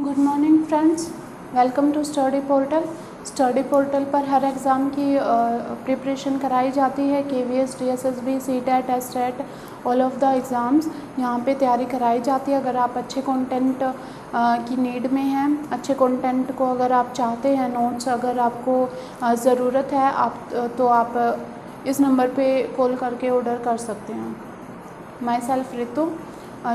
Good morning friends, welcome to study portal. Study portal पर हर exam की preparation कराई जाती है। KVS, DSSB, CTET, STET, all of the exams यहाँ पे तैयारी कराई जाती है। अगर आप अच्छे कंटेंट की नीड में हैं, अच्छे कंटेंट को अगर आप चाहते हैं, नोट्स अगर आपको ज़रूरत है तो आप इस नंबर पे कॉल करके ऑर्डर कर सकते हैं। My self Ritu,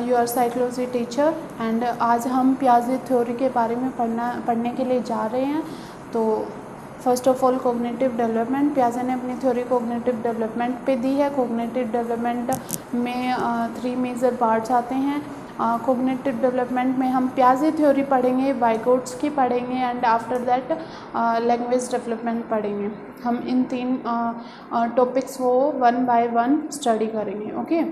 your psychology teacher, and आज हम पियाजे थ्योरी के बारे में पढ़ने के लिए जा रहे हैं। तो first of all cognitive development, पियाजे ने अपनी थ्योरी कोग्निटिव डेवलपमेंट पे दी है। कोग्निटिव डेवलपमेंट में 3 मेजर पार्ट्स आते हैं। कोग्निटिव डेवलपमेंट में हम पियाजे थ्योरी पढ़ेंगे, वाइगोट्स की पढ़ेंगे, and after that language development पढ़ेंगे। हम इन 3 टॉपिक्स को 1 बाय 1 स्टडी करेंगे। ओके,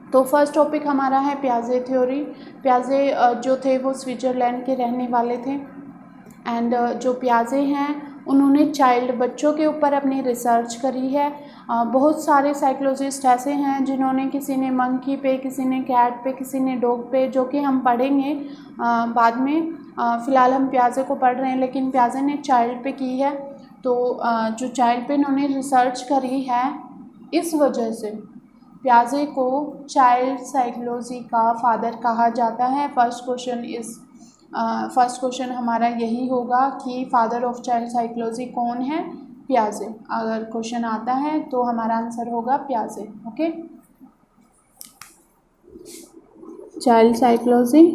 तो फर्स्ट टॉपिक हमारा है पियाजे थ्योरी। पियाजे जो थे वो स्विट्ज़रलैंड के रहने वाले थे, एंड जो पियाजे हैं उन्होंने बच्चों के ऊपर अपनी रिसर्च करी है। बहुत सारे साइकोलॉजिस्ट ऐसे हैं जिन्होंने, किसी ने मंकी पे, किसी ने कैट पे, किसी ने डॉग पे, जो कि हम पढ़ेंगे बाद में। फ़िलहाल हम पियाजे को पढ़ रहे हैं, लेकिन पियाजे ने चाइल्ड पे की है। तो जो चाइल्ड पे इन्होंने रिसर्च करी है, इस वजह से पियाजे को चाइल्ड साइकोलॉजी का फादर कहा जाता है। फर्स्ट क्वेश्चन हमारा यही होगा कि फादर ऑफ चाइल्ड साइकोलॉजी कौन है? पियाजे। अगर क्वेश्चन आता है तो हमारा आंसर होगा पियाजे। Okay, child psychology.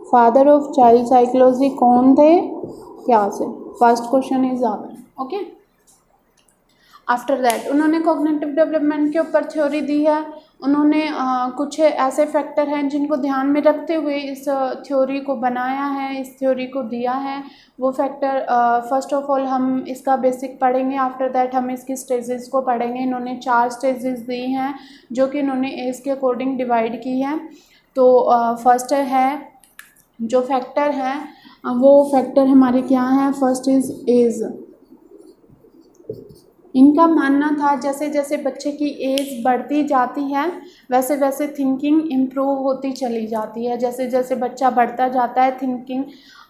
Father of child psychology कौन थे? पियाजे। First question is our. Okay, after that उन्होंने कॉग्निटिव डेवलपमेंट के ऊपर थ्योरी दी है। उन्होंने कुछ ऐसे फैक्टर हैं जिनको ध्यान में रखते हुए इस थ्योरी को बनाया है, इस थ्योरी को दिया है। वो फैक्टर फर्स्ट ऑफ ऑल हम इसका बेसिक पढ़ेंगे, आफ्टर दैट हम इसकी स्टेजेस को पढ़ेंगे। इन्होंने 4 स्टेजेस दी हैं जो कि इन्होंने एज के अकॉर्डिंग डिवाइड की है। तो फर्स्ट है, जो फैक्टर हैं वो फैक्टर हमारे क्या हैं? First is age. इनका मानना था जैसे जैसे बच्चे की एज बढ़ती जाती है वैसे वैसे थिंकिंग इम्प्रूव होती चली जाती है। जैसे जैसे बच्चा बढ़ता जाता है थिंकिंग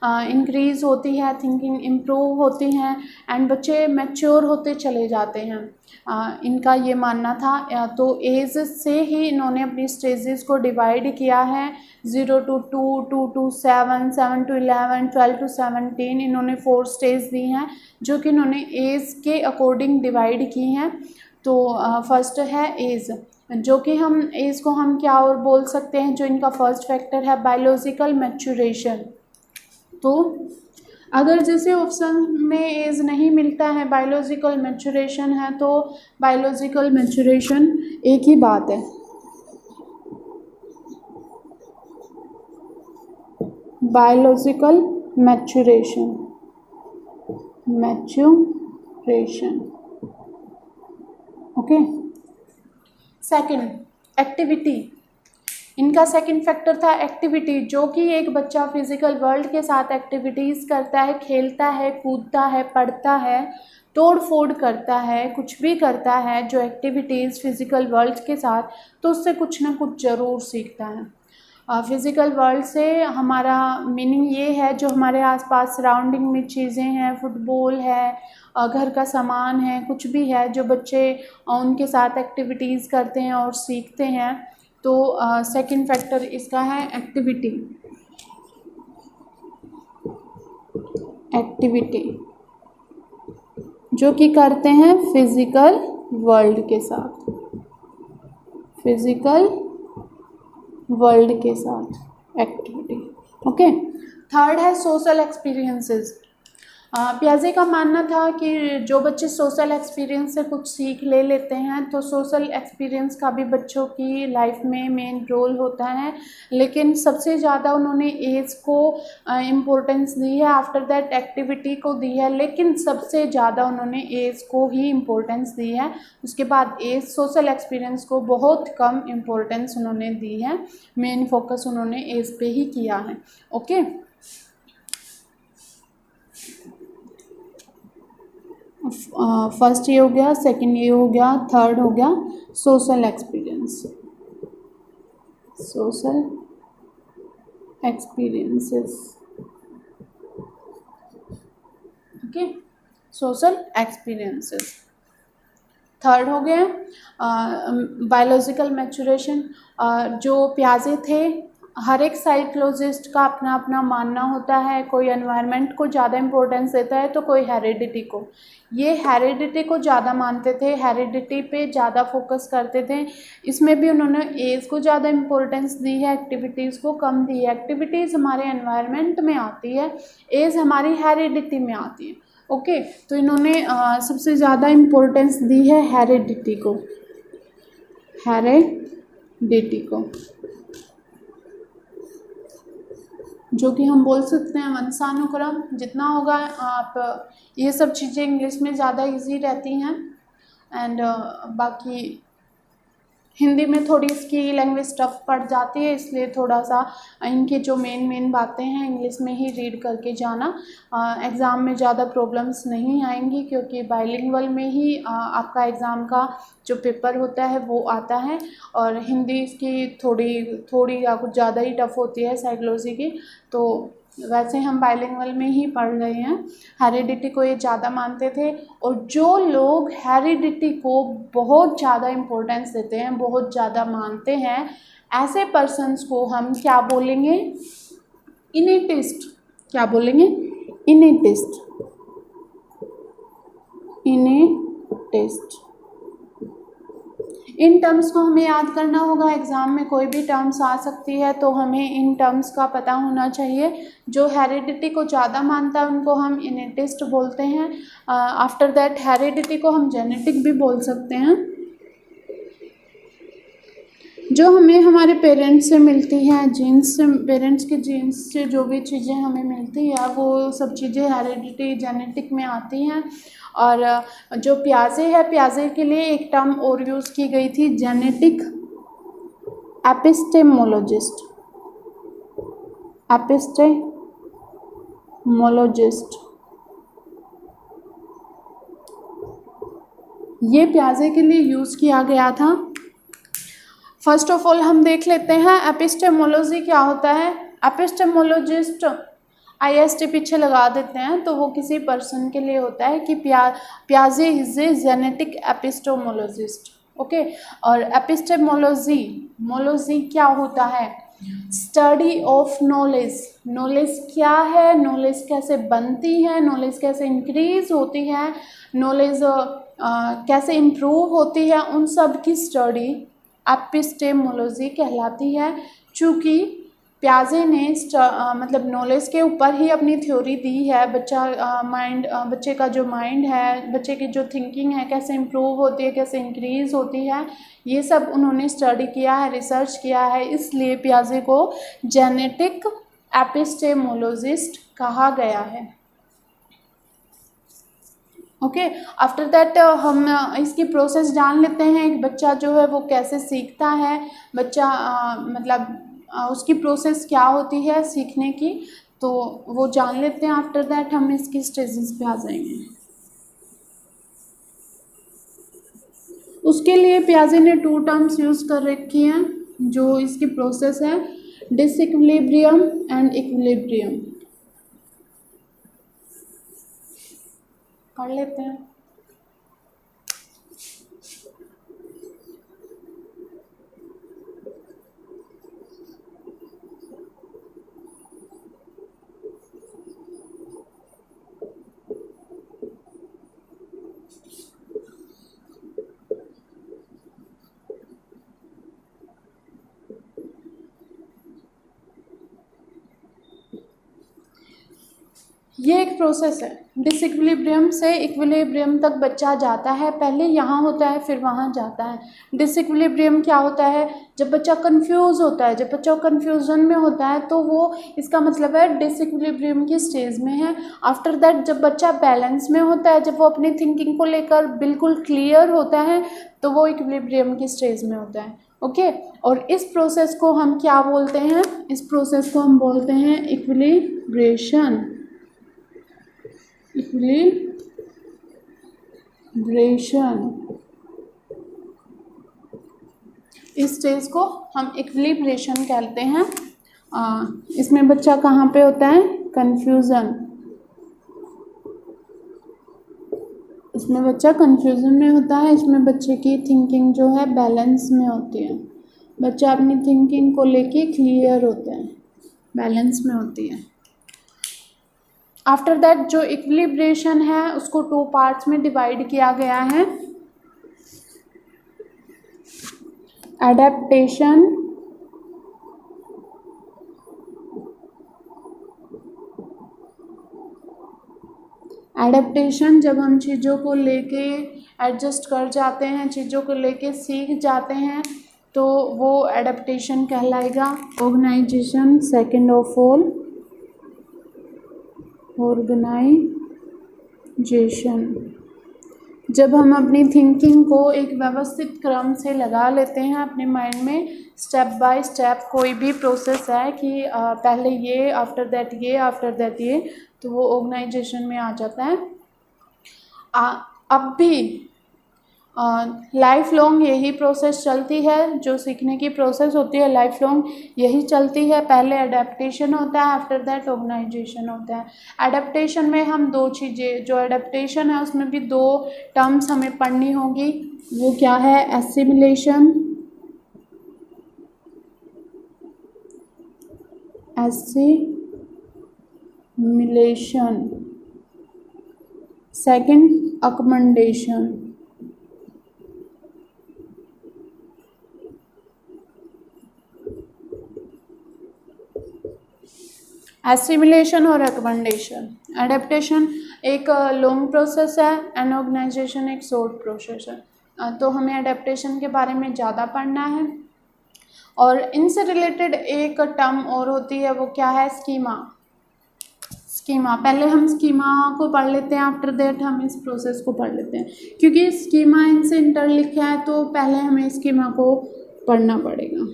इंक्रीज़ होती है, थिंकिंग इम्प्रूव होती हैं, एंड बच्चे मैच्योर होते चले जाते हैं। इनका ये मानना था। तो एज से ही इन्होंने अपनी स्टेजेस को डिवाइड किया है। 0 to 2, 2 to 7, 7 to 11, 12 to 17, इन्होंने 4 स्टेज दी हैं जो कि इन्होंने एज के अकॉर्डिंग डिवाइड की हैं। तो फर्स्ट है एज, जो कि हम एज को हम क्या और बोल सकते हैं? जो इनका फर्स्ट फैक्टर है बायोलॉजिकल मैच्योरेशन। तो अगर जैसे ऑप्शन में एज नहीं मिलता है, बायोलॉजिकल मैच्योरेशन है, तो बायोलॉजिकल मैच्योरेशन एक ही बात है। Biological maturation, okay. Second, activity. इनका सेकंड फैक्टर था एक्टिविटी, जो कि एक बच्चा फिजिकल वर्ल्ड के साथ एक्टिविटीज़ करता है, खेलता है, कूदता है, पढ़ता है, तोड़ फोड़ करता है, कुछ भी करता है जो एक्टिविटीज़ फिजिकल वर्ल्ड के साथ, तो उससे कुछ ना कुछ ज़रूर सीखता है। फिज़िकल वर्ल्ड से हमारा मीनिंग ये है, जो हमारे आसपास सराउंडिंग में चीज़ें हैं, फुटबॉल है, घर का सामान है, कुछ भी है जो बच्चे उनके साथ एक्टिविटीज़ करते हैं और सीखते हैं। तो सेकंड फैक्टर इसका है एक्टिविटी। जो कि करते हैं फिजिकल वर्ल्ड के साथ, एक्टिविटी। ओके, थर्ड है सोशल एक्सपीरियंसेस। पियाजे का मानना था कि जो बच्चे सोशल एक्सपीरियंस से कुछ सीख ले लेते हैं, तो सोशल एक्सपीरियंस का भी बच्चों की लाइफ में मेन रोल होता है। लेकिन सबसे ज़्यादा उन्होंने एज को इम्पोर्टेंस दी है, आफ्टर दैट एक्टिविटी को दी है, लेकिन सबसे ज़्यादा उन्होंने एज को ही इम्पोर्टेंस दी है। उसके बाद एज, सोशल एक्सपीरियंस को बहुत कम इम्पोर्टेंस उन्होंने दी है। मेन फोकस उन्होंने एज पे ही किया है। ओके, फर्स्ट ये हो गया, सेकंड ये हो गया, थर्ड हो गया social experience, social experiences. Okay, social experiences. Third हो गया बायोलॉजिकल मैचुरेशन। जो प्याजे थे, हर एक साइकोलॉजिस्ट का अपना अपना मानना होता है, कोई एनवायरनमेंट को ज़्यादा इम्पोर्टेंस देता है तो कोई हेरिडिटी को। ये हेरिडिटी को ज़्यादा मानते थे, हेरिडिटी पे ज़्यादा फोकस करते थे। इसमें भी उन्होंने एज को ज़्यादा इम्पोर्टेंस दी है, एक्टिविटीज़ को कम दी है। एक्टिविटीज़ हमारे एनवायरनमेंट में आती है, एज हमारी हेरिडिटी में आती है। ओके, तो इन्होंने सबसे ज़्यादा इम्पोर्टेंस दी है हेरिडिटी को, हेरिडिटी को, जो कि हम बोल सकते हैं वंशानुक्रम। जितना होगा आप, ये सब चीज़ें इंग्लिश में ज़्यादा इजी रहती हैं। एंड बाकी हिंदी में थोड़ी इसकी लैंग्वेज टफ पड़ जाती है, इसलिए थोड़ा सा इनकी जो मेन बातें हैं इंग्लिश में ही रीड करके जाना। एग्ज़ाम में ज़्यादा प्रॉब्लम्स नहीं आएंगी, क्योंकि बाइलिंगुअल में ही आपका एग्ज़ाम का जो पेपर होता है वो आता है। और हिंदी इसकी थोड़ी या कुछ ज़्यादा ही टफ होती है साइकोलॉजी की, तो वैसे हम बाइलिंगुअल में ही पढ़ रहे हैं। हेरिडिटी को ये ज़्यादा मानते थे, और जो लोग हेरिडिटी को बहुत ज़्यादा इम्पोर्टेंस देते हैं, बहुत ज़्यादा मानते हैं, ऐसे पर्सन्स को हम क्या बोलेंगे? इनेटिस्ट। क्या बोलेंगे? इनेटिस्ट, इनेटिस्ट। इन टर्म्स को हमें याद करना होगा, एग्ज़ाम में कोई भी टर्म्स आ सकती है तो हमें इन टर्म्स का पता होना चाहिए। जो हेरिडिटी को ज़्यादा मानता है उनको हम इनेटिस्ट बोलते हैं। आफ्टर दैट हेरिडिटी को हम जेनेटिक भी बोल सकते हैं। जो हमें हमारे पेरेंट्स से मिलती हैं, जीन्स से, पेरेंट्स के जीन्स से जो भी चीज़ें हमें मिलती है वो सब चीज़ें हेरिडिटी जेनेटिक में आती हैं। और जो प्याजे है, प्याजे के लिए एक टर्म और यूज़ की गई थी, जेनेटिक एपिस्टेमोलॉजिस्ट, एपिस्टेमोलॉजिस्ट। ये प्याजे के लिए यूज़ किया गया था। फर्स्ट ऑफ ऑल हम देख लेते हैं एपिस्टेमोलॉजी क्या होता है। एपिस्टेमोलॉजिस्ट IST पीछे लगा देते हैं तो वो किसी पर्सन के लिए होता है कि प्याजे इज ए जेनेटिक एपिस्टेमोलॉजिस्ट। ओके, और एपिस्टेमोलॉजी क्या होता है? Study of knowledge. नॉलेज क्या है, नॉलेज कैसे बनती है, नॉलेज कैसे इंक्रीज होती है, नॉलेज कैसे इम्प्रूव होती है, उन सब की स्टडी एपिस्टेमोलॉजी कहलाती है। चूँकि प्याजे ने मतलब नॉलेज के ऊपर ही अपनी थ्योरी दी है। बच्चे का जो माइंड है, बच्चे की जो थिंकिंग है, कैसे इम्प्रूव होती है, कैसे इंक्रीज होती है, ये सब उन्होंने स्टडी किया है, रिसर्च किया है। इसलिए प्याजे को जेनेटिक एपिस्टेमोलॉजिस्ट कहा गया है। ओके, आफ्टर दैट हम इसकी प्रोसेस जान लेते हैं। एक बच्चा जो है वो कैसे सीखता है, बच्चा मतलब उसकी प्रोसेस क्या होती है सीखने की, तो वो जान लेते हैं। आफ्टर दैट हम इसकी स्टेजेस पे आ जाएंगे। उसके लिए प्याजे ने 2 टर्म्स यूज़ कर रखी हैं जो इसकी प्रोसेस है, डिसइक्विलिब्रियम एंड इक्विलिब्रियम। पढ़ लेते हैं। ये एक प्रोसेस है, डिसइक्विलिब्रियम से इक्विलिब्रियम तक बच्चा जाता है। पहले यहाँ होता है फिर वहाँ जाता है। डिसइक्विलिब्रियम क्या होता है? जब बच्चा कंफ्यूज होता है, जब बच्चा कंफ्यूजन में होता है तो वो, इसका मतलब है डिसइक्विलिब्रियम की स्टेज में है। आफ्टर दैट जब बच्चा बैलेंस में होता है, जब वो अपनी थिंकिंग को लेकर बिल्कुल क्लियर होता है, तो वो इक्विलिब्रियम की स्टेज में होता है। ओके, और इस प्रोसेस को हम क्या बोलते हैं? इस प्रोसेस को हम बोलते हैं इक्विलिब्रेशन। इस स्टेज को हम इक्विलिब्रेशन कहते हैं। इसमें बच्चा कहाँ पे होता है? कन्फ्यूज़न। इसमें बच्चा कन्फ्यूज़न में होता है। इसमें बच्चे की थिंकिंग जो है बैलेंस में होती है। बच्चा अपनी थिंकिंग को लेके क्लियर होता है, बैलेंस में होती है। आफ्टर दैट जो इक्विलिब्रेशन है उसको 2 पार्ट्स में डिवाइड किया गया है। एडेप्टेशन जब हम चीज़ों को लेके एडजस्ट कर जाते हैं, चीज़ों को लेके सीख जाते हैं, तो वो एडेप्टेशन कहलाएगा। Organisation, second of all organisation. जब हम अपनी थिंकिंग को एक व्यवस्थित क्रम से लगा लेते हैं अपने माइंड में, स्टेप बाय स्टेप कोई भी प्रोसेस है कि पहले ये, आफ्टर दैट ये, आफ्टर दैट ये, तो वो ऑर्गेनाइजेशन में आ जाता है। अब भी लाइफ लॉन्ग यही प्रोसेस चलती है। जो सीखने की प्रोसेस होती है लाइफ लॉन्ग यही चलती है। पहले एडेप्टेशन होता है, आफ्टर दैट ऑर्गेनाइजेशन होता है। एडेप्टेशन में हम 2 चीज़ें, जो एडेप्टेशन है उसमें भी 2 टर्म्स हमें पढ़नी होगी। वो क्या है? Assimilation, second accommodation. एसिमिलेशन और रिकमेंडेशन। एडेप्टेशन एक लॉन्ग प्रोसेस है एंड ऑर्गेनाइजेशन एक शॉर्ट प्रोसेस है। तो हमें एडेप्टेशन के बारे में ज़्यादा पढ़ना है। और इनसे रिलेटेड एक टर्म और होती है, वो क्या है? स्कीमा। पहले हम स्कीमा को पढ़ लेते हैं, आफ्टर दैट हम इस प्रोसेस को पढ़ लेते हैं, क्योंकि स्कीमा इनसे इंटरलिंक है, तो पहले हमें स्कीमा को पढ़ना पड़ेगा।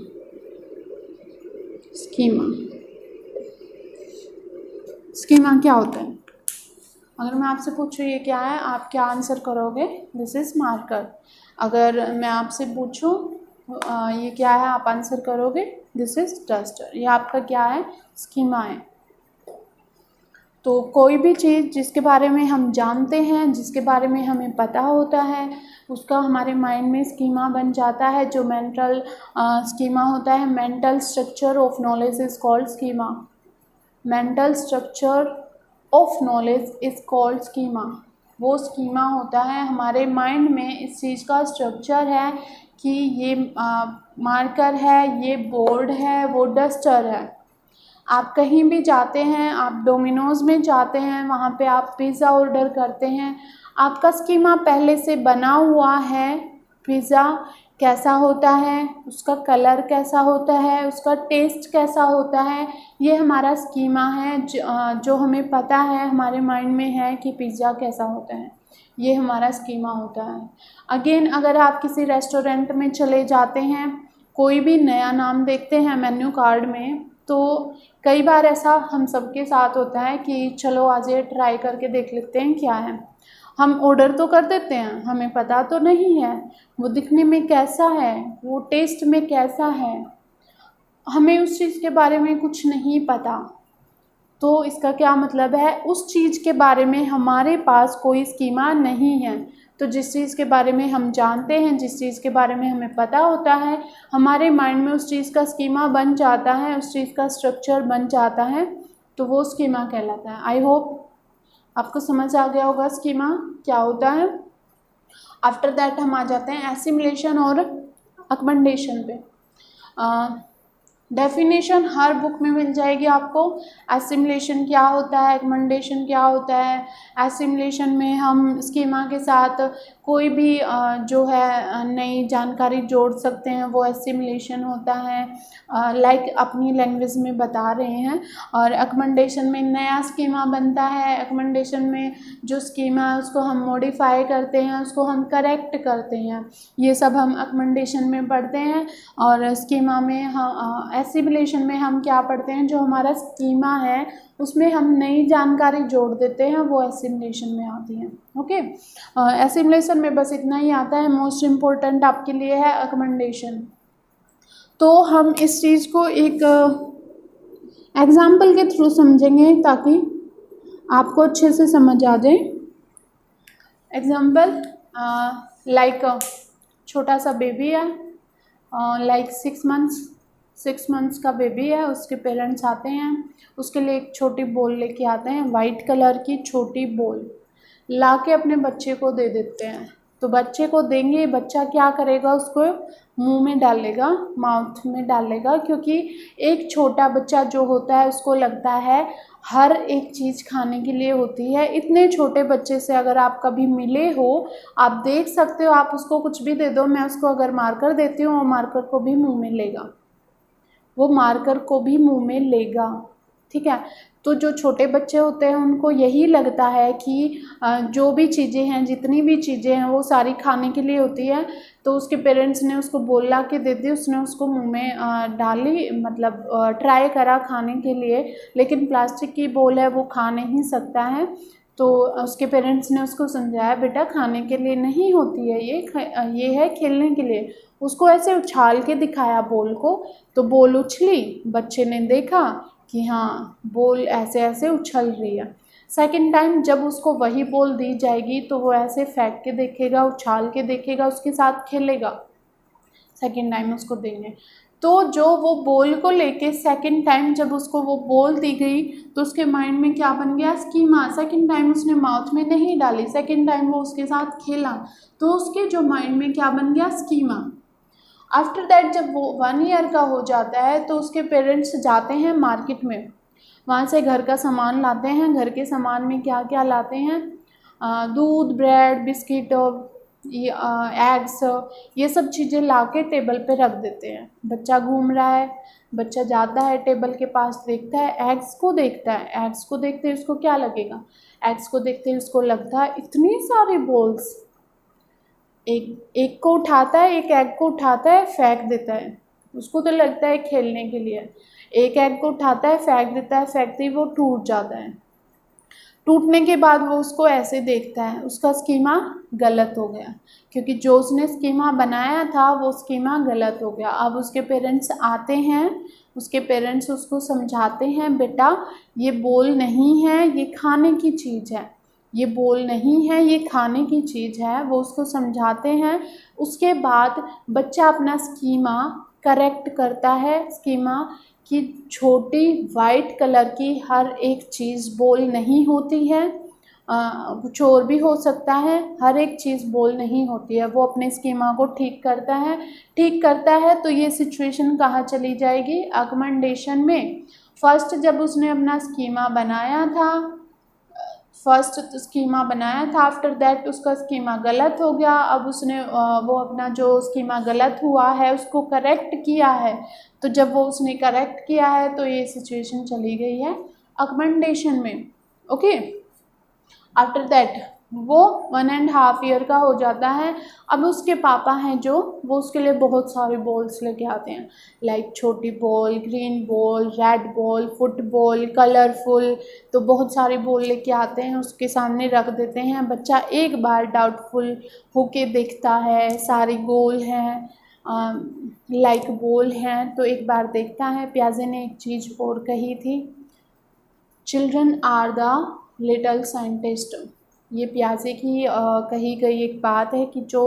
स्कीमा क्या होता है? अगर मैं आपसे पूछूँ ये क्या है, आप क्या आंसर करोगे? This is marker. अगर मैं आपसे पूछूँ ये क्या है, आप आंसर करोगे दिस इज़ डस्टर। ये आपका क्या है? स्कीमा है। तो कोई भी चीज़ जिसके बारे में हम जानते हैं, जिसके बारे में हमें पता होता है, उसका हमारे माइंड में स्कीमा बन जाता है। जो मेंटल स्कीमा होता है, mental structure of knowledge is called schema. Mental structure of knowledge is called schema. वो स्कीमा होता है हमारे माइंड में, इस चीज़ का स्ट्रक्चर है कि ये मार्कर है, ये बोर्ड है, वो डस्टर है। आप कहीं भी जाते हैं, आप डोमिनोज़ में जाते हैं, वहाँ पे आप पिज़्ज़ा ऑर्डर करते हैं, आपका स्कीमा पहले से बना हुआ है। पिज़्ज़ा कैसा होता है, उसका कलर कैसा होता है, उसका टेस्ट कैसा होता है, ये हमारा स्कीमा है। जो हमें पता है, हमारे माइंड में है कि पिज़्ज़ा कैसा होता है, ये हमारा स्कीमा होता है। अगेन अगर आप किसी रेस्टोरेंट में चले जाते हैं, कोई भी नया नाम देखते हैं मेन्यू कार्ड में, तो कई बार ऐसा हम सबके साथ होता है कि चलो आज ये ट्राई करके देख लेते हैं क्या है। हम ऑर्डर तो कर देते हैं, हमें पता तो नहीं है वो दिखने में कैसा है, वो टेस्ट में कैसा है, हमें उस चीज़ के बारे में कुछ नहीं पता। तो इसका क्या मतलब है? उस चीज़ के बारे में हमारे पास कोई स्कीमा नहीं है। तो जिस चीज़ के बारे में हम जानते हैं, जिस चीज़ के बारे में हमें पता होता है, हमारे माइंड में उस चीज़ का स्कीमा बन जाता है, उस चीज़ का स्ट्रक्चर बन जाता है, तो वो स्कीमा कहलाता है। आई होप आपको समझ आ गया होगा स्कीमा क्या होता है। आफ्टर दैट हम आ जाते हैं एसिमिलेशन और अकमंडेशन पे। डेफिनेशन हर बुक में मिल जाएगी आपको। एसिमिलेशन क्या होता है, अकमंडेशन क्या होता है। एसिमिलेशन में हम स्कीमा के साथ कोई भी जो है नई जानकारी जोड़ सकते हैं, वो एसिमिलेशन होता है। लाइक अपनी लैंग्वेज में बता रहे हैं। और अकमंडेशन में नया स्कीमा बनता है। अकमंडेशन में जो स्कीमा है उसको हम मॉडिफाई करते हैं, उसको हम करेक्ट करते हैं। ये सब हम अकमंडेशन में पढ़ते हैं। और स्कीमा में हम एसिमिलेशन में हम क्या पढ़ते हैं, जो हमारा स्कीमा है उसमें हम नई जानकारी जोड़ देते हैं, वो एसिमुलेशन में आती है। ओके, एसिमुलेशन में बस इतना ही आता है। मोस्ट इम्पोर्टेंट आपके लिए है अकमेंडेशन। तो हम इस चीज़ को एक एग्जाम्पल के थ्रू समझेंगे ताकि आपको अच्छे से समझ आ जाए। एग्जाम्पल लाइक छोटा सा बेबी है, लाइक 6 मंथ्स का बेबी है। उसके पेरेंट्स आते हैं, उसके लिए एक छोटी बॉल लेके आते हैं, वाइट कलर की छोटी बॉल ला के अपने बच्चे को दे देते हैं। तो बच्चे को देंगे, बच्चा क्या करेगा, उसको मुंह में डालेगा, माउथ में डालेगा, क्योंकि एक छोटा बच्चा जो होता है उसको लगता है हर एक चीज़ खाने के लिए होती है। इतने छोटे बच्चे से अगर आप कभी मिले हो, आप देख सकते हो, आप उसको कुछ भी दे दो, मैं उसको अगर मार्कर देती हूँ, वो मार्कर को भी मुंह में लेगा, वो मार्कर को भी मुंह में लेगा। ठीक है, तो जो छोटे बच्चे होते हैं उनको यही लगता है कि जो भी चीज़ें हैं, जितनी भी चीज़ें हैं, वो सारी खाने के लिए होती है। तो उसके पेरेंट्स ने उसको बोल ला के दे दी, उसने उसको मुंह में डाली, मतलब ट्राई करा खाने के लिए, लेकिन प्लास्टिक की बॉल है, वो खा नहीं सकता है। तो उसके पेरेंट्स ने उसको समझाया, बेटा खाने के लिए नहीं होती है ये है खेलने के लिए। उसको ऐसे उछाल के दिखाया बॉल को, तो बॉल उछली, बच्चे ने देखा कि हाँ बॉल ऐसे ऐसे उछल रही है। सेकंड टाइम जब उसको वही बॉल दी जाएगी तो वो ऐसे फेंक के देखेगा, उछाल के देखेगा, उसके साथ खेलेगा। सेकंड टाइम उसको देंगे, तो जो वो बॉल को लेके सेकंड टाइम जब उसको वो बॉल दी गई तो उसके माइंड में क्या बन गया, स्कीमा। सेकंड टाइम उसने माउथ में नहीं डाली, सेकंड टाइम वो उसके साथ खेला, तो उसके जो माइंड में क्या बन गया, स्कीमा। आफ्टर दैट जब वो 1 ईयर का हो जाता है तो उसके पेरेंट्स जाते हैं मार्केट में, वहाँ से घर का सामान लाते हैं। घर के सामान में क्या क्या लाते हैं, दूध, ब्रेड, बिस्किट, एग्स, ये सब चीज़ें ला के टेबल पे रख देते हैं। बच्चा घूम रहा है, बच्चा जाता है टेबल के पास, देखता है एग्स को, देखता है एग्स को, देखते ही उसको क्या लगेगा, एग्स को देखते ही उसको लगता है इतनी सारी बॉल्स। एक को उठाता है, एक एग को उठाता है, फेंक देता है, उसको तो लगता है खेलने के लिए। एक एग को उठाता है, फेंक देता है, फेंकते ही वो टूट जाता है। टूटने के बाद वो उसको ऐसे देखता है, उसका स्कीमा गलत हो गया, क्योंकि जो उसने स्कीमा बनाया था वो स्कीमा गलत हो गया। अब उसके पेरेंट्स आते हैं, उसके पेरेंट्स उसको समझाते हैं, बेटा ये बॉल नहीं है, ये खाने की चीज़ है, ये बॉल नहीं है, ये खाने की चीज़ है। वो उसको समझाते हैं। उसके बाद बच्चा अपना स्कीमा करेक्ट करता है, स्कीमा कि छोटी वाइट कलर की हर एक चीज़ बॉल नहीं होती है, कुछ और भी हो सकता है, हर एक चीज़ बॉल नहीं होती है। वो अपने स्कीमा को ठीक करता है, तो ये सिचुएशन कहाँ चली जाएगी, अकमेंडेशन में। फर्स्ट जब उसने अपना स्कीमा बनाया था, आफ्टर दैट उसका स्कीमा गलत हो गया। अब उसने वो अपना जो स्कीमा गलत हुआ है उसको करेक्ट किया है। तो जब वो उसने करेक्ट किया है तो ये सिचुएशन चली गई है अकमेंडेशन में। ओके, आफ्टर दैट वो 1.5 ईयर का हो जाता है। अब उसके पापा हैं जो, वो उसके लिए बहुत सारे बॉल्स लेके आते हैं, लाइक छोटी ball, green ball, red ball, football, colourful, तो बहुत सारी बॉल लेके आते हैं, उसके सामने रख देते हैं। बच्चा एक बार डाउटफुल होके देखता है, सारी गोल हैं, लाइक बॉल हैं, तो एक बार देखता है। प्याजे ने एक चीज़ और कही थी, children are the little scientist. ये प्याजे की कही गई एक बात है कि जो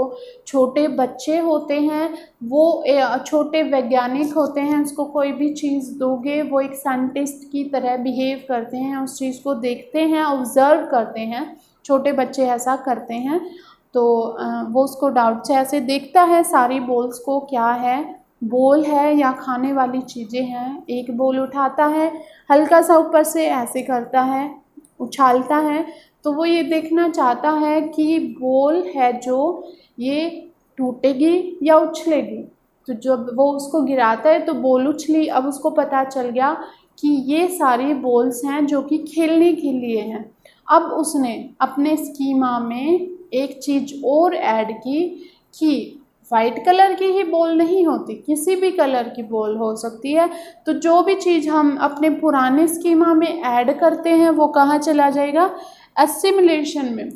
छोटे बच्चे होते हैं वो छोटे वैज्ञानिक होते हैं। उसको कोई भी चीज़ दोगे वो एक साइंटिस्ट की तरह बिहेव करते हैं, उस चीज़ को देखते हैं, ऑब्ज़र्व करते हैं। छोटे बच्चे ऐसा करते हैं। तो वो उसको डाउट से ऐसे देखता है सारी बॉल्स को, क्या है, बॉल है या खाने वाली चीज़ें हैं। एक बॉल उठाता है, हल्का सा ऊपर से ऐसे करता है, उछालता है, तो वो ये देखना चाहता है कि बॉल है जो ये टूटेगी या उछलेगी। तो जब वो उसको गिराता है तो बॉल उछली। अब उसको पता चल गया कि ये सारी बॉल्स हैं जो कि खेलने के लिए हैं। अब उसने अपने स्कीमा में एक चीज़ और ऐड की कि वाइट कलर की ही बॉल नहीं होती, किसी भी कलर की बॉल हो सकती है। तो जो भी चीज़ हम अपने पुराने स्कीमा में ऐड करते हैं वो कहाँ चला जाएगा, एसिमिलेशन में।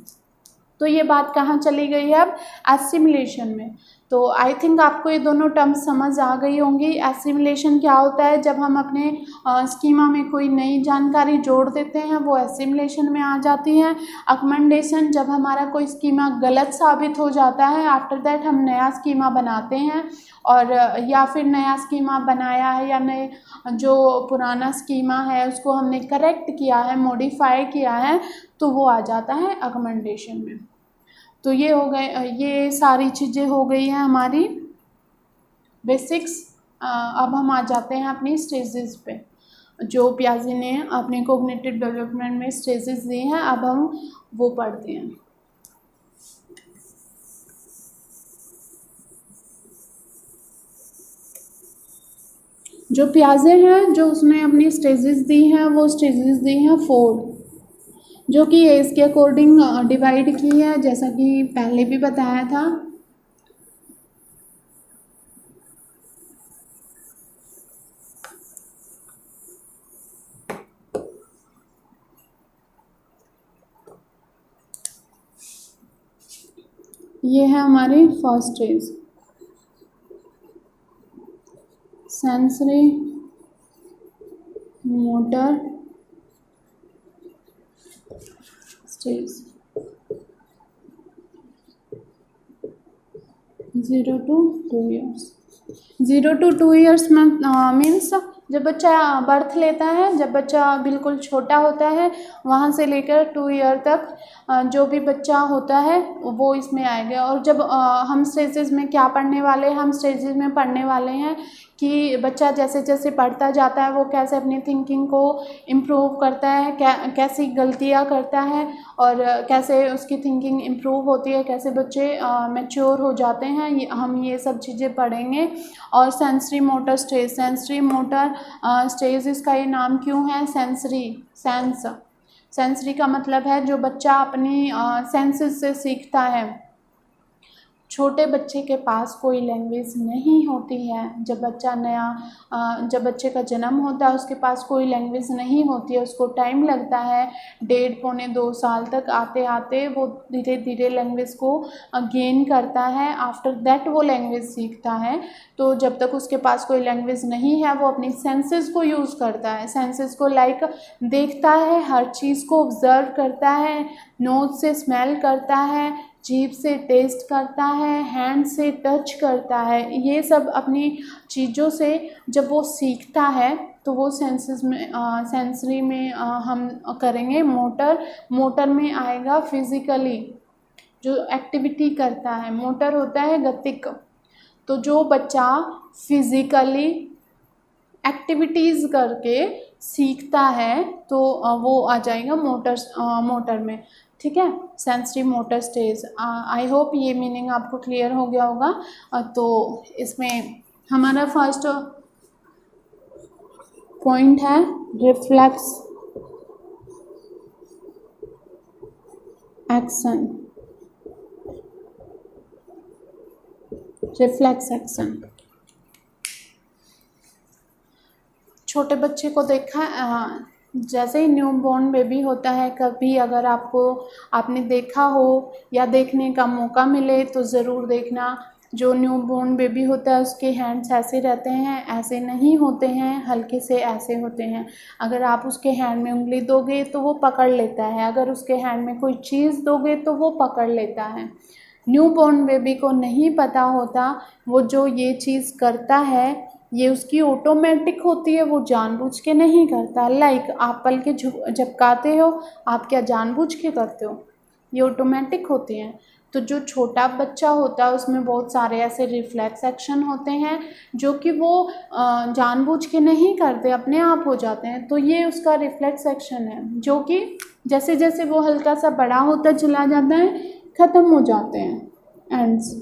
तो ये बात कहाँ चली गई है अब, एसिमिलेशन में। तो आई थिंक आपको ये दोनों टर्म्स समझ आ गई होंगी। एसिमिलेशन क्या होता है, जब हम अपने स्कीमा में कोई नई जानकारी जोड़ देते हैं वो एसिमिलेशन में आ जाती है। अकमेंडेशन, जब हमारा कोई स्कीमा गलत साबित हो जाता है, आफ्टर दैट हम नया स्कीमा बनाते हैं, और या फिर नया स्कीमा बनाया है या नए जो पुराना स्कीमा है उसको हमने करेक्ट किया है, मॉडिफाई किया है, तो वो आ जाता है अकमेंडेशन में। तो ये हो गए, ये सारी चीज़ें हो गई हैं हमारी बेसिक्स। अब हम आ जाते हैं अपनी स्टेजेस पे, जो पियाजे ने अपने कोग्निटिव डेवलपमेंट में स्टेजेस दिए हैं, अब हम वो पढ़ते हैं। जो पियाजे हैं, जो उसने अपनी स्टेजेस दी हैं, वो स्टेजेस दी हैं 4, जो कि एज के अकॉर्डिंग डिवाइड की है, जैसा कि पहले भी बताया था। ये है हमारी first stage, sensory motor stage, 0 to 2 years. 0 to 2 years में मीन्स जब बच्चा बर्थ लेता है, जब बच्चा बिल्कुल छोटा होता है, वहाँ से लेकर 2 ईयर तक जो भी बच्चा होता है वो इसमें आएगा। और जब हम स्टेजेस में क्या पढ़ने वाले हैं, हम स्टेजेस में पढ़ने वाले हैं कि बच्चा जैसे जैसे पढ़ता जाता है वो कैसे अपनी थिंकिंग को इम्प्रूव करता है, कैसी गलतियाँ करता है और कैसे उसकी थिंकिंग इम्प्रूव होती है, कैसे बच्चे मैच्योर हो जाते हैं, हम ये सब चीज़ें पढ़ेंगे। और sensory motor stage, sensory motor stage इसका ये नाम क्यों है, सेंसरी, सेंसरी का मतलब है जो बच्चा अपनी सेंसेस से सीखता है। छोटे बच्चे के पास कोई लैंग्वेज नहीं होती है, जब जब बच्चे का जन्म होता है उसके पास कोई लैंग्वेज नहीं होती है, उसको टाइम लगता है 1.5-2 साल तक, आते आते वो धीरे धीरे लैंग्वेज को गेन करता है, आफ्टर दैट वो लैंग्वेज सीखता है। तो जब तक उसके पास कोई लैंग्वेज नहीं है वो अपनी सेंसेस को यूज़ करता है, सेंसेस को लाइक देखता है, हर चीज़ को ऑब्जर्व करता है, नोज से स्मेल करता है, जीभ से टेस्ट करता है, हैंड से टच करता है, ये सब अपनी चीज़ों से जब वो सीखता है तो वो सेंसरी में हम करेंगे मोटर में आएगा फिज़िकली जो एक्टिविटी करता है, मोटर होता है गतिक। तो जो बच्चा फिज़िकली एक्टिविटीज़ करके सीखता है तो वो आ जाएगा मोटर में, ठीक है, sensory motor stage. I hope ये मीनिंग आपको क्लियर हो गया होगा। तो इसमें हमारा फर्स्ट पॉइंट है रिफ्लेक्स एक्शन, रिफ्लेक्स एक्शन। छोटे बच्चे को देखा, जैसे ही न्यू बॉर्न बेबी होता है, कभी अगर आपने देखा हो या देखने का मौका मिले तो ज़रूर देखना। जो न्यू बॉर्न बेबी होता है उसके हैंड्स ऐसे रहते हैं, ऐसे नहीं होते हैं, हल्के से ऐसे होते हैं। अगर आप उसके हैंड में उंगली दोगे तो वो पकड़ लेता है, अगर उसके हैंड में कोई चीज़ दोगे तो वो पकड़ लेता है। न्यू बॉर्न बेबी को नहीं पता होता वो जो ये चीज़ करता है ये उसकी ऑटोमेटिक होती है, वो जानबूझ के नहीं करता। लाइक आप पल के झपकाते हो, आप क्या जानबूझ के करते हो, ये ऑटोमेटिक होती हैं। तो जो छोटा बच्चा होता है उसमें बहुत सारे ऐसे रिफ्लेक्स एक्शन होते हैं जो कि वो जानबूझ के नहीं करते, अपने आप हो जाते हैं। तो ये उसका रिफ्लेक्स एक्शन है जो कि जैसे जैसे वो हल्का सा बड़ा होता चला जाता है ख़त्म हो जाते हैं, एंड्स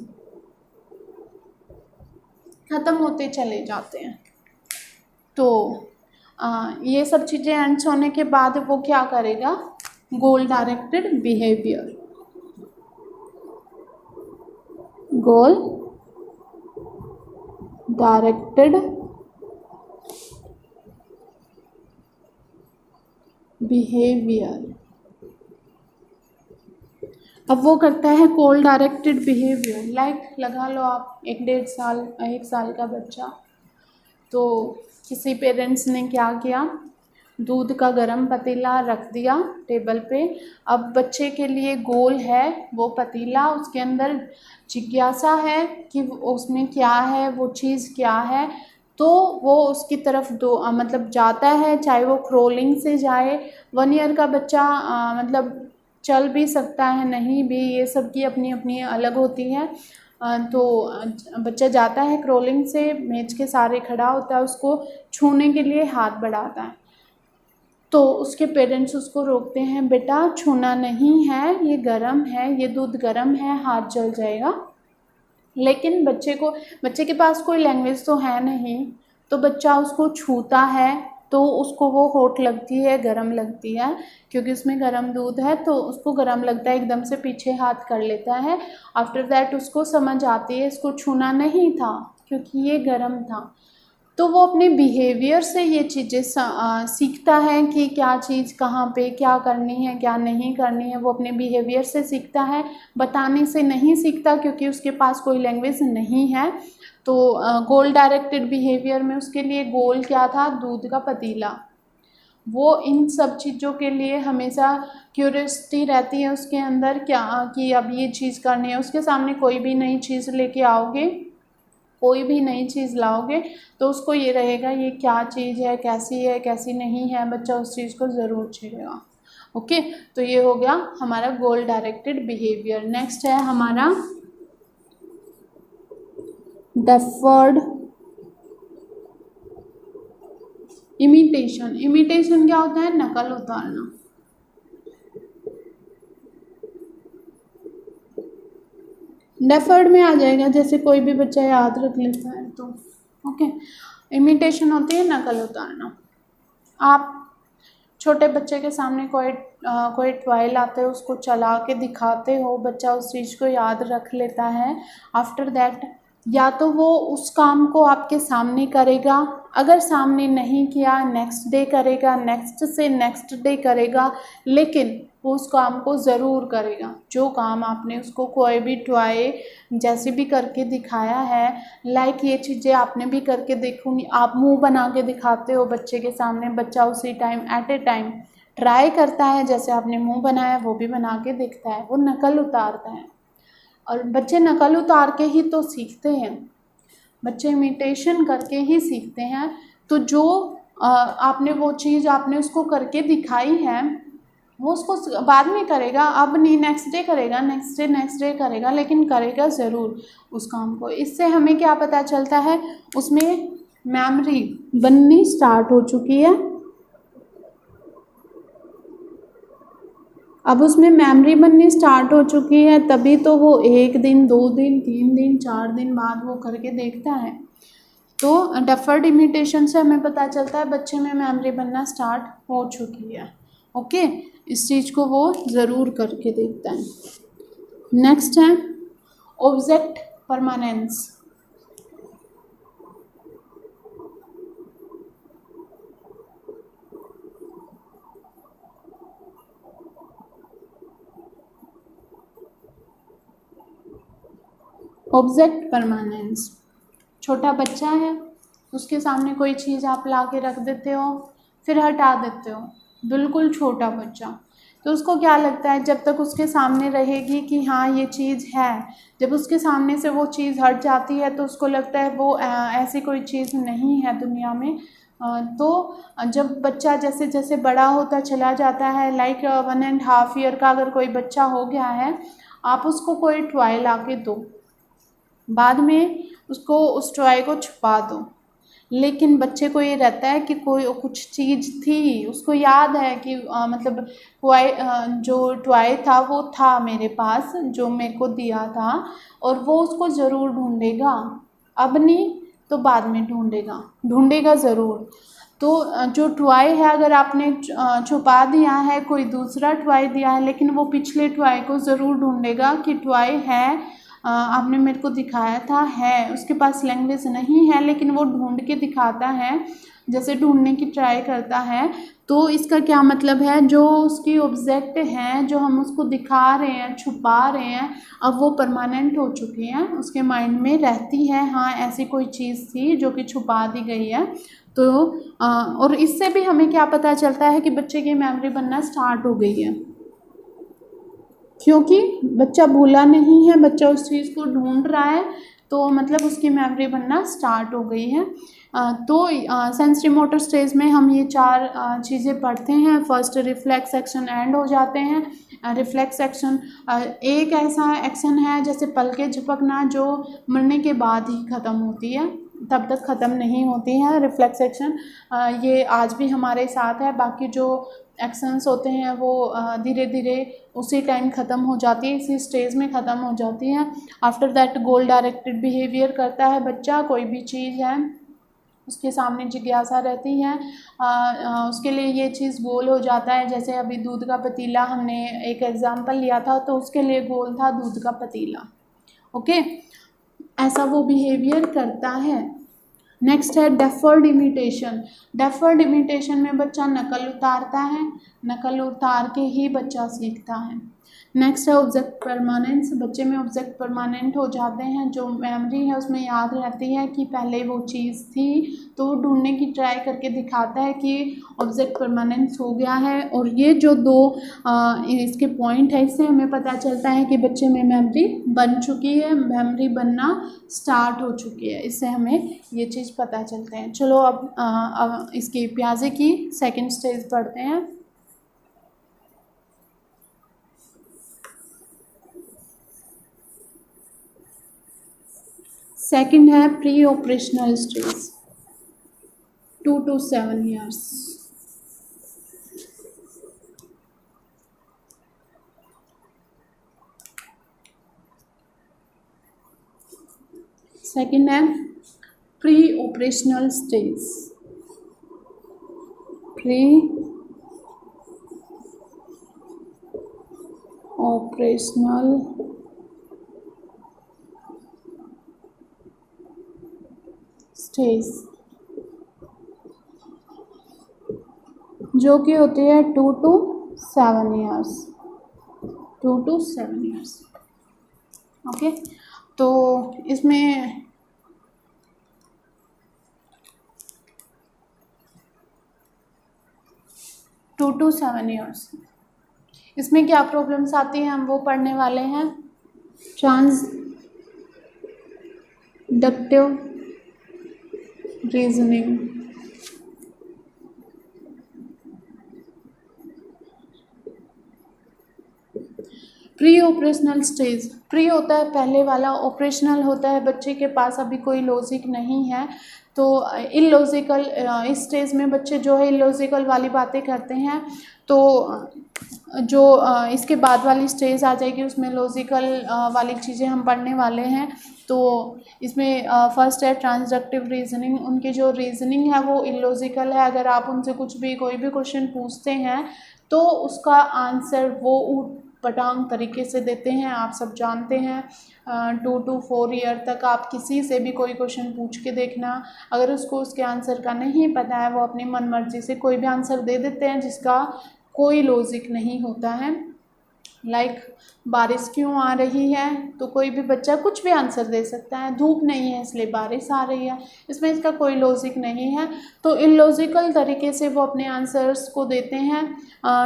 ख़त्म होते चले जाते हैं। तो ये सब चीज़ें एंड्स होने के बाद वो क्या करेगा, गोल डायरेक्टेड बिहेवियर, गोल डायरेक्टेड बिहेवियर। अब वो करता है गोल डायरेक्टेड बिहेवियर, लाइक लगा लो आप 1 साल का बच्चा, तो किसी पेरेंट्स ने क्या किया, दूध का गर्म पतीला रख दिया टेबल पे। अब बच्चे के लिए गोल है वो पतीला, उसके अंदर जिज्ञासा है कि उसमें क्या है, वो चीज़ क्या है, तो वो उसकी तरफ मतलब जाता है, चाहे वो क्रोलिंग से जाए। 1 ईयर का बच्चा मतलब चल भी सकता है, नहीं भी, ये सब की अपनी अपनी अलग होती है। तो बच्चा जाता है क्रोलिंग से, मेज के सहारे खड़ा होता है, उसको छूने के लिए हाथ बढ़ाता है, तो उसके पेरेंट्स उसको रोकते हैं, बेटा छूना नहीं है, ये गरम है, ये दूध गरम है, हाथ जल जाएगा। लेकिन बच्चे के पास कोई लैंग्वेज तो है नहीं, तो बच्चा उसको छूता है, तो उसको वो हॉट लगती है, गरम लगती है, क्योंकि उसमें गरम दूध है, तो उसको गरम लगता है, एकदम से पीछे हाथ कर लेता है। आफ्टर दैट उसको समझ आती है इसको छूना नहीं था क्योंकि ये गरम था। तो वो अपने बिहेवियर से ये चीज़ें सीखता है कि क्या चीज़ कहाँ पे क्या करनी है, क्या नहीं करनी है, वो अपने बिहेवियर से सीखता है, बताने से नहीं सीखता क्योंकि उसके पास कोई लैंग्वेज नहीं है। तो गोल डायरेक्टेड बिहेवियर में उसके लिए गोल क्या था, दूध का पतीला। वो इन सब चीज़ों के लिए हमेशा क्यूरियोसिटी रहती है उसके अंदर, क्या कि अब ये चीज़ करनी है। उसके सामने कोई भी नई चीज़ लेके आओगे, कोई भी नई चीज़ लाओगे, तो उसको ये रहेगा ये क्या चीज़ है, कैसी नहीं है, बच्चा उस चीज़ को ज़रूर छेड़ेगा। ओके, तो ये हो गया हमारा गोल डायरेक्टेड बिहेवियर। नेक्स्ट है हमारा डेफर्ड इमिटेशन। इमिटेशन क्या होता है, नकल उतारना। डेफर्ड में आ जाएगा, जैसे कोई भी बच्चा याद रख लेता है तो ओके। इमिटेशन होती है नकल उतारना। आप छोटे बच्चे के सामने कोई टॉय लाते हो, उसको चला के दिखाते हो, बच्चा उस चीज़ को याद रख लेता है। आफ्टर दैट या तो वो उस काम को आपके सामने करेगा, अगर सामने नहीं किया नेक्स्ट डे करेगा, नेक्स्ट से नेक्स्ट डे करेगा, लेकिन वो उस काम को ज़रूर करेगा। जो काम आपने उसको कोई भी टॉय जैसे भी करके दिखाया है, लाइक ये चीज़ें आपने भी करके देखूँगी, आप मुंह बना के दिखाते हो बच्चे के सामने, बच्चा उसी time at a time try करता है, जैसे आपने मुंह बनाया वो भी बना के देखता है, वो नकल उतारता है। और बच्चे नकल उतार के ही तो सीखते हैं, बच्चे इमिटेशन करके ही सीखते हैं। तो जो आपने वो चीज़ आपने उसको करके दिखाई है, वो उसको बाद में करेगा, अब नहीं, नेक्स्ट डे करेगा, नेक्स्ट डे करेगा, लेकिन करेगा ज़रूर उस काम को। इससे हमें क्या पता चलता है, उसमें मेमोरी बननी स्टार्ट हो चुकी है। अब उसमें मेमोरी बननी स्टार्ट हो चुकी है, तभी तो वो 1 दिन 2 दिन 3 दिन 4 दिन बाद वो करके देखता है। तो डेफर्ड इमिटेशन से हमें पता चलता है बच्चे में मेमोरी बनना स्टार्ट हो चुकी है। ओके, इस चीज़ को वो ज़रूर करके देखता है। नेक्स्ट है ऑब्जेक्ट परमानेंस। ऑब्जेक्ट परमानेंस, छोटा बच्चा है, उसके सामने कोई चीज़ आप ला के रख देते हो, फिर हटा देते हो, बिल्कुल छोटा बच्चा, तो उसको क्या लगता है, जब तक उसके सामने रहेगी कि हाँ ये चीज़ है, जब उसके सामने से वो चीज़ हट जाती है तो उसको लगता है वो ऐसी कोई चीज़ नहीं है दुनिया में। तो जब बच्चा जैसे जैसे बड़ा होता चला जाता है, लाइक 1.5 ईयर का अगर कोई बच्चा हो गया है, आप उसको कोई टॉय ला के दो, बाद में उसको उस टॉय को छुपा दो, लेकिन बच्चे को ये रहता है कि कोई कुछ चीज़ थी, उसको याद है कि मतलब जो टॉय था वो था मेरे पास, जो मेरे को दिया था, और वो उसको ज़रूर ढूंढेगा, अब नहीं तो बाद में ढूंढेगा ज़रूर। तो जो टॉय है, अगर आपने छुपा दिया है, कोई दूसरा टॉय दिया है, लेकिन वो पिछले टॉय को ज़रूर ढूंढेगा कि टॉय है आपने मेरे को दिखाया था, है उसके पास लैंग्वेज नहीं है लेकिन वो ढूंढ के दिखाता है, जैसे ढूंढने की ट्राई करता है, तो इसका क्या मतलब है, जो उसकी ऑब्जेक्ट हैं जो हम उसको दिखा रहे हैं, छुपा रहे हैं, अब वो परमानेंट हो चुकी हैं, उसके माइंड में रहती है, हाँ ऐसी कोई चीज़ थी जो कि छुपा दी गई है। तो और इससे भी हमें क्या पता चलता है कि बच्चे की मेमोरी बनना स्टार्ट हो गई है, क्योंकि बच्चा भूला नहीं है, बच्चा उस चीज़ को ढूंढ रहा है, तो मतलब उसकी मेमोरी बनना स्टार्ट हो गई है। तो सेंसरी मोटर स्टेज में हम ये 4 चीज़ें पढ़ते हैं। फर्स्ट रिफ्लेक्स एक्शन एंड हो जाते हैं। रिफ्लेक्स एक्शन एक ऐसा एक्शन है जैसे पलकें झपकना, जो मरने के बाद ही ख़त्म होती है, तब तक ख़त्म नहीं होती है रिफ्लेक्स एक्शन। ये आज भी हमारे साथ है, बाकी जो एक्शंस होते हैं वो धीरे धीरे उसी टाइम ख़त्म हो जाती है, इसी स्टेज में ख़त्म हो जाती है। After that goal directed behaviour करता है बच्चा, कोई भी चीज़ है उसके सामने जिज्ञासा रहती है, उसके लिए ये चीज़ गोल हो जाता है। जैसे अभी दूध का पतीला हमने एक एग्जांपल लिया था, तो उसके लिए गोल था दूध का पतीला, ओके, ऐसा वो बिहेवियर करता है। नेक्स्ट है डेफर्ड इमिटेशन। डेफर्ड इमिटेशन में बच्चा नकल उतारता है, नकल उतार के ही बच्चा सीखता है। नेक्स्ट है ऑब्जेक्ट परमानेंस। बच्चे में ऑब्जेक्ट परमानेंट हो जाते हैं, जो मेमोरी है उसमें याद रहती है कि पहले वो चीज़ थी, तो ढूंढने की ट्राई करके दिखाता है कि ऑब्जेक्ट परमानेंस हो गया है। और ये जो 2 इसके पॉइंट है, इससे हमें पता चलता है कि बच्चे में मेमोरी बन चुकी है, मेमोरी बनना स्टार्ट हो चुकी है, इससे हमें ये चीज़ पता चलते हैं। चलो अब इसकी पियाजे की सेकेंड स्टेज पढ़ते हैं। सेकंड है pre operational stage, 2 to 7 years। Second है pre operational stage, pre operational stage, जो कि होती है 2 to 7 years, 2 to 7 years, okay. तो इसमें टू टू 7 years, इसमें क्या प्रॉब्लम्स आती हैं हम वो पढ़ने वाले हैं। Transductive reasoning, pre operational stage. Pre होता है पहले वाला, ऑपरेशनल होता है बच्चे के पास अभी कोई लॉजिक नहीं है, तो इलॉजिकल इस स्टेज में बच्चे जो है इलॉजिकल वाली बातें करते हैं, तो जो इसके बाद वाली स्टेज आ जाएगी उसमें लॉजिकल वाली चीज़ें हम पढ़ने वाले हैं। तो इसमें फर्स्ट है ट्रांसडक्टिव रीजनिंग। उनकी जो रीजनिंग है वो इलॉजिकल है, अगर आप उनसे कुछ भी कोई भी क्वेश्चन पूछते हैं तो उसका आंसर वो पटांग तरीके से देते हैं, आप सब जानते हैं। 2 to 4 ईयर तक आप किसी से भी कोई क्वेश्चन पूछ के देखना, अगर उसको उसके आंसर का नहीं पता है वो अपनी मन मर्जी से कोई भी आंसर दे देते हैं जिसका कोई लॉजिक नहीं होता है। लाइक बारिश क्यों आ रही है, तो कोई भी बच्चा कुछ भी आंसर दे सकता है, धूप नहीं है इसलिए बारिश आ रही है, इसमें इसका कोई लॉजिक नहीं है। तो इलॉजिकल तरीके से वो अपने आंसर्स को देते हैं,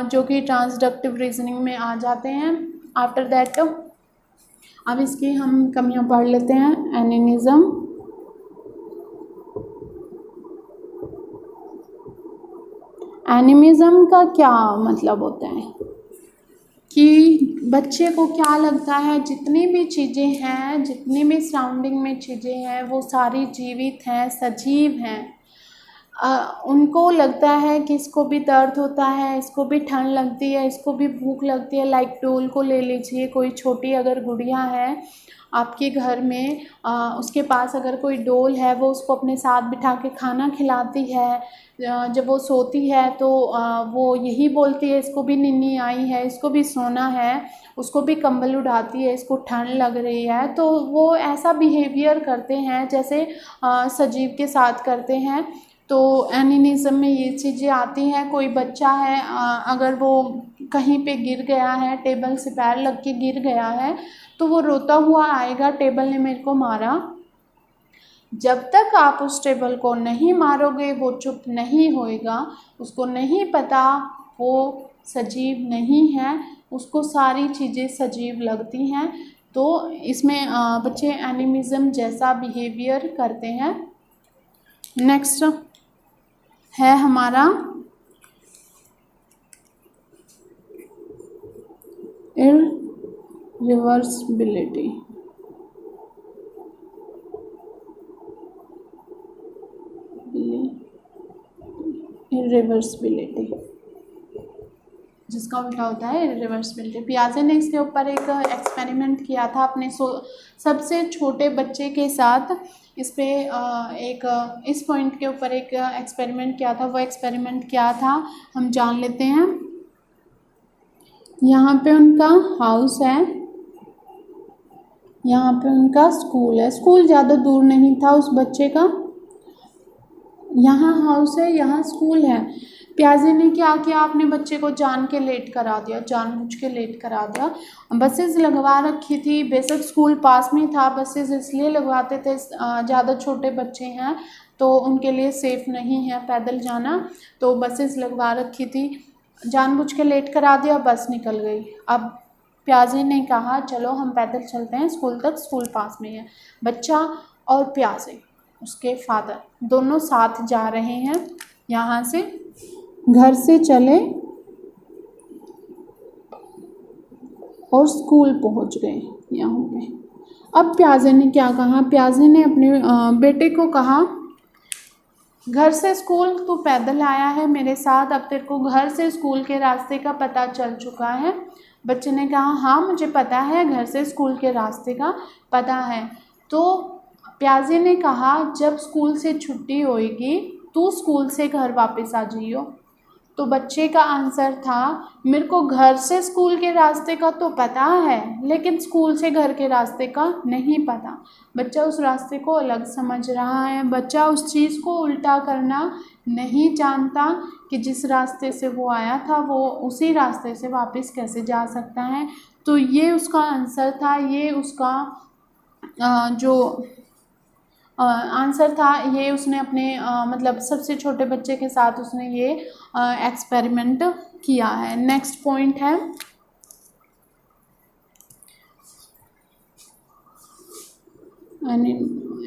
जो कि ट्रांसडक्टिव रीजनिंग में आ जाते हैं। आफ्टर दैट अब इसकी हम कमियां पढ़ लेते हैं। एनिमिज्म, एनिमिज्म का क्या मतलब होता है कि बच्चे को क्या लगता है जितनी भी चीज़ें हैं, जितनी भी सराउंडिंग में चीज़ें हैं वो सारी जीवित हैं, सजीव हैं। उनको लगता है कि इसको भी दर्द होता है, इसको भी ठंड लगती है, इसको भी भूख लगती है। लाइक डोल को ले लीजिए, कोई छोटी अगर गुड़िया है आपके घर में, उसके पास अगर कोई डोल है, वो उसको अपने साथ बिठा के खाना खिलाती है। जब वो सोती है तो वो यही बोलती है इसको भी नींद आई है, इसको भी सोना है, उसको भी कंबल उड़ाती है, इसको ठंड लग रही है। तो वो ऐसा बिहेवियर करते हैं जैसे सजीव के साथ करते हैं। तो एनिमिज्म में ये चीज़ें आती हैं। कोई बच्चा है, अगर वो कहीं पे गिर गया है, टेबल से पैर लग के गिर गया है, तो वो रोता हुआ आएगा, टेबल ने मेरे को मारा। जब तक आप उस टेबल को नहीं मारोगे वो चुप नहीं होएगा। उसको नहीं पता वो सजीव नहीं है, उसको सारी चीज़ें सजीव लगती हैं। तो इसमें बच्चे एनिमिज्म जैसा बिहेवियर करते हैं। नेक्स्ट है हमारा इररिवर्सिबिलिटी। इररिवर्सिबिलिटी जिसका उल्टा होता है इररिवर्सिबिलिटी। पियाजे ने इसके ऊपर एक एक्सपेरिमेंट किया था अपने सबसे छोटे बच्चे के साथ। इस पे इस पॉइंट के ऊपर एक एक्सपेरिमेंट किया था। वो एक्सपेरिमेंट क्या था हम जान लेते हैं। यहाँ पे उनका हाउस है, यहाँ पे उनका स्कूल है। स्कूल ज़्यादा दूर नहीं था उस बच्चे का। यहाँ हाउस है, यहाँ स्कूल है। पियाजे ने क्या किया, अपने बच्चे को जान के लेट करा दिया, जानबूझ के लेट करा दिया। बसेस लगवा रखी थी, बेशक स्कूल पास में था, बसेस इसलिए लगवाते थे ज़्यादा छोटे बच्चे हैं तो उनके लिए सेफ़ नहीं है पैदल जाना, तो बसेस लगवा रखी थी। जानबूझ के लेट करा दिया, बस निकल गई। अब पियाजे ने कहा चलो हम पैदल चलते हैं स्कूल तक, स्कूल पास में है। बच्चा और पियाजे उसके फादर दोनों साथ जा रहे हैं। यहाँ से घर से चले और स्कूल पहुँच गए यहाँ पे। अब पियाजे ने क्या कहा, पियाजे ने अपने बेटे को कहा घर से स्कूल तू पैदल आया है मेरे साथ, अब तेरे को घर से स्कूल के रास्ते का पता चल चुका है। बच्चे ने कहा हाँ मुझे पता है, घर से स्कूल के रास्ते का पता है। तो पियाजे ने कहा जब स्कूल से छुट्टी होएगी तू स्कूल से घर वापस आ जाइयो। तो बच्चे का आंसर था मेरे को घर से स्कूल के रास्ते का तो पता है, लेकिन स्कूल से घर के रास्ते का नहीं पता। बच्चा उस रास्ते को अलग समझ रहा है। बच्चा उस चीज़ को उल्टा करना नहीं जानता कि जिस रास्ते से वो आया था वो उसी रास्ते से वापस कैसे जा सकता है। तो ये उसका आंसर था, ये उसका जो आंसर था। ये उसने अपने मतलब सबसे छोटे बच्चे के साथ उसने ये एक्सपेरिमेंट किया है। नेक्स्ट पॉइंट है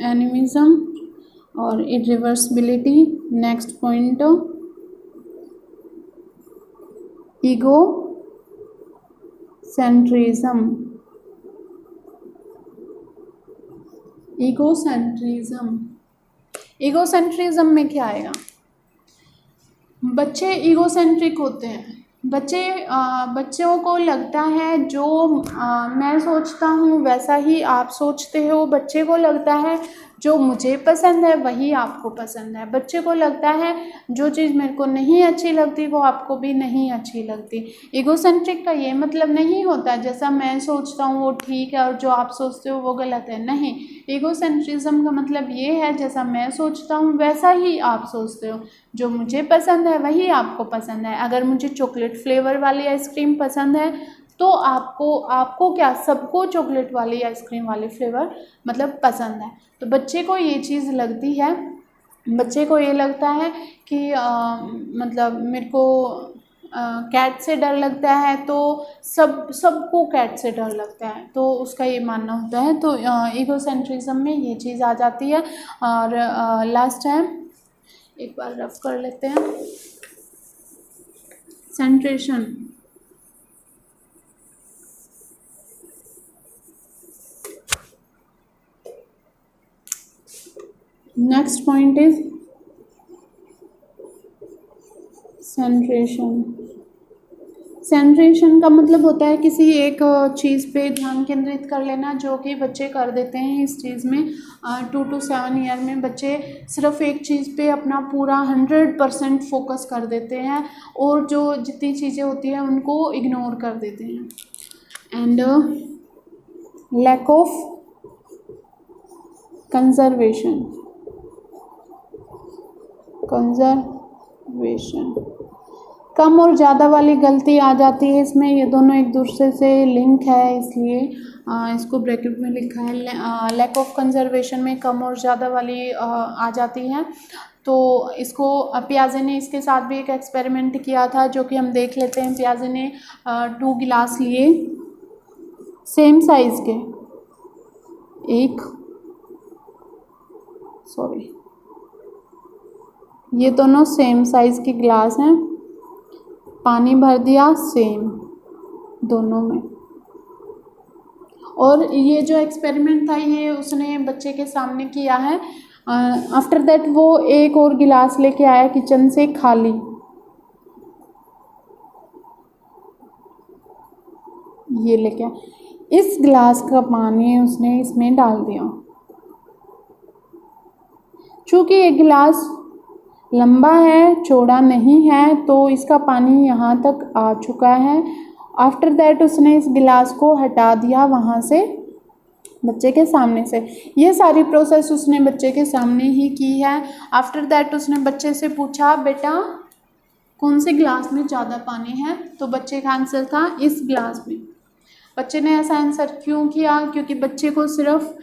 एनिमिज्म और irreversibility. Next point egocentrism. Egocentrism में क्या आएगा, बच्चे ईगोसेंट्रिक होते हैं। बच्चों को लगता है जो मैं सोचता हूँ वैसा ही आप सोचते हो। बच्चे को लगता है जो मुझे पसंद है वही आपको पसंद है। बच्चे को लगता है जो चीज़ मेरे को नहीं अच्छी लगती वो आपको भी नहीं अच्छी लगती। ईगोसेंट्रिक का ये मतलब नहीं होता जैसा मैं सोचता हूँ वो ठीक है और जो आप सोचते हो वो गलत है, नहीं। ईगोसेंट्रिज्म का मतलब ये है जैसा मैं सोचता हूँ वैसा ही आप सोचते हो। जो मुझे पसंद है वही आपको पसंद है। अगर मुझे चॉकलेट फ्लेवर वाली आइसक्रीम पसंद है तो आपको क्या, सबको चॉकलेट वाली आइसक्रीम वाली फ्लेवर मतलब पसंद है। तो बच्चे को ये चीज़ लगती है, बच्चे को ये लगता है कि मतलब मेरे को कैट से डर लगता है तो सबको कैट से डर लगता है, तो उसका ये मानना होता है। तो ईगोसेंट्रिज्म में ये चीज़ आ जाती है। और लास्ट है, एक बार रफ कर लेते हैं, सेंट्रेशन। Next point is सेंट्रेशन। सेंट्रेशन का मतलब होता है किसी एक चीज़ पे ध्यान केंद्रित कर लेना, जो कि बच्चे कर देते हैं इस चीज़ में। 2 to 7 ईयर में बच्चे सिर्फ एक चीज़ पे अपना पूरा 100% फोकस कर देते हैं और जो जितनी चीज़ें होती हैं उनको इग्नोर कर देते हैं। And lack of conservation. कम और ज़्यादा वाली गलती आ जाती है इसमें, ये दोनों एक दूसरे से लिंक है, इसलिए इसको ब्रैकेट में लिखा है। लैक ऑफ कंजर्वेशन में कम और ज़्यादा वाली आ जाती है। तो इसको पियाजे ने इसके साथ भी एक एक्सपेरिमेंट किया था, जो कि हम देख लेते हैं। पियाजे ने 2 गिलास लिए सेम साइज़ के, ये दोनों सेम साइज़ के गिलास हैं, पानी भर दिया सेम दोनों में। और ये जो एक्सपेरिमेंट था ये उसने बच्चे के सामने किया है। आफ्टर दैट वो एक और गिलास लेके आया किचन से खाली, ये लेके आया, इस गिलास का पानी उसने इसमें डाल दिया। चूँकि ये गिलास लंबा है, चौड़ा नहीं है, तो इसका पानी यहाँ तक आ चुका है। आफ्टर दैट उसने इस गिलास को हटा दिया वहाँ से, बच्चे के सामने से। ये सारी प्रोसेस उसने बच्चे के सामने ही की है। आफ्टर दैट उसने बच्चे से पूछा, बेटा कौन से गिलास में ज़्यादा पानी है? तो बच्चे का आंसर था इस गिलास में। बच्चे ने ऐसा आंसर क्यों किया? क्योंकि बच्चे को सिर्फ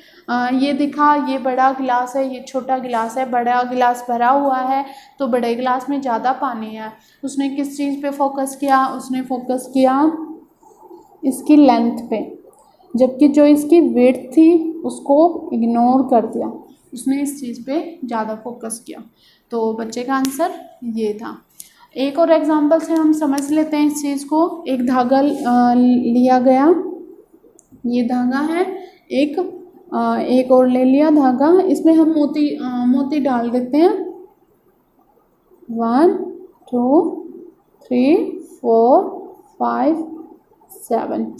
ये दिखा, ये बड़ा गिलास है, ये छोटा गिलास है, बड़ा गिलास भरा हुआ है तो बड़े गिलास में ज़्यादा पानी है। उसने किस चीज़ पे फोकस किया? उसने फोकस किया इसकी लेंथ पे, जबकि जो इसकी विड्थ थी उसको इग्नोर कर दिया। उसने इस चीज़ पे ज़्यादा फोकस किया। तो बच्चे का आंसर ये था। एक और एग्जांपल से हम समझ लेते हैं इस चीज़ को। एक धागा लिया गया, ये धागा है, एक और ले लिया धागा, इसमें हम मोती डाल देते हैं। 1 2 3 4 5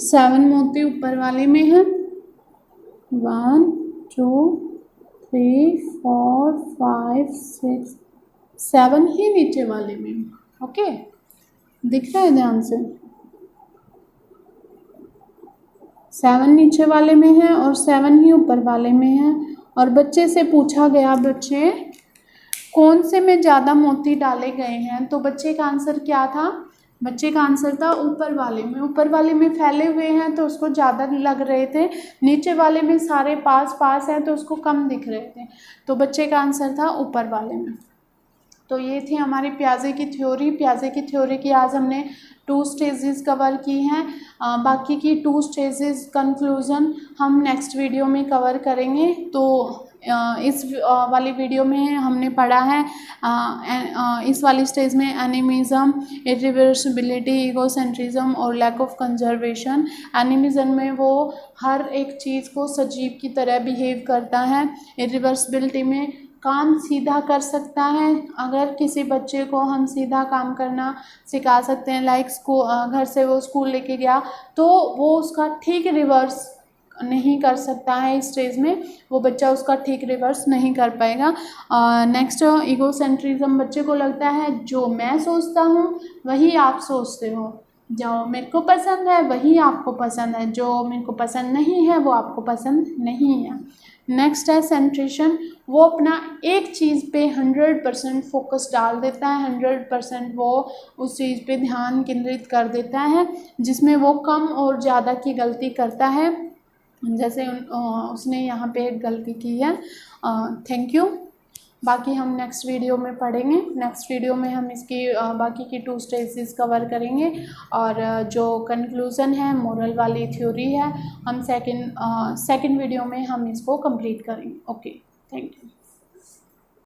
7 मोती ऊपर वाले में है। 1 2 3 4 5 6 7 ही नीचे वाले में। ओके, दिख रहा है ध्यान से? 7 नीचे वाले में है और 7 ही ऊपर वाले में है। और बच्चे से पूछा गया, बच्चे कौन से में ज़्यादा मोती डाले गए हैं? तो बच्चे का आंसर क्या था? बच्चे का आंसर था ऊपर वाले में। ऊपर वाले में फैले हुए हैं तो उसको ज़्यादा लग रहे थे, नीचे वाले में सारे पास पास हैं तो उसको कम दिख रहे थे। तो बच्चे का आंसर था ऊपर वाले में। तो ये थी हमारी पियाजे की थ्योरी। पियाजे की थ्योरी की आज हमने 2 स्टेजेस कवर की हैं। बाकी की 2 स्टेजेस कंक्लूज़न हम नेक्स्ट वीडियो में कवर करेंगे। तो इस वाली वीडियो में हमने पढ़ा है इस वाली स्टेज में एनिमिज़म, इरिवर्सिबिलिटी, ईगोसेंट्रिज्म और लैक ऑफ कंजर्वेशन। एनिमिज़म में वो हर एक चीज़ को सजीव की तरह बिहेव करता है। इरिवर्सिबिलिटी में काम सीधा कर सकता है। अगर किसी बच्चे को हम सीधा काम करना सिखा सकते हैं, लाइक घर से वो स्कूल लेके गया तो वो उसका ठीक रिवर्स नहीं कर सकता है। इस स्टेज में वो बच्चा उसका ठीक रिवर्स नहीं कर पाएगा। नेक्स्ट ईगोसेंट्रिज्म, बच्चे को लगता है जो मैं सोचता हूँ वही आप सोचते हो, जो मेरे को पसंद है वही आपको पसंद है, जो मेरे को पसंद नहीं है वो आपको पसंद नहीं है। नेक्स्ट है सेंट्रेशन, वो अपना एक चीज़ पे 100% फोकस डाल देता है, 100% वो उस चीज़ पे ध्यान केंद्रित कर देता है, जिसमें वो कम और ज़्यादा की गलती करता है, जैसे उसने यहाँ पे एक गलती की है। Thank you. बाकी हम नेक्स्ट वीडियो में पढ़ेंगे। नेक्स्ट वीडियो में हम इसकी बाकी की 2 स्टेजेस कवर करेंगे और जो कंक्लूज़न है, मोरल वाली थ्योरी है, हम सेकंड वीडियो में हम इसको कंप्लीट करेंगे। Okay, thank you.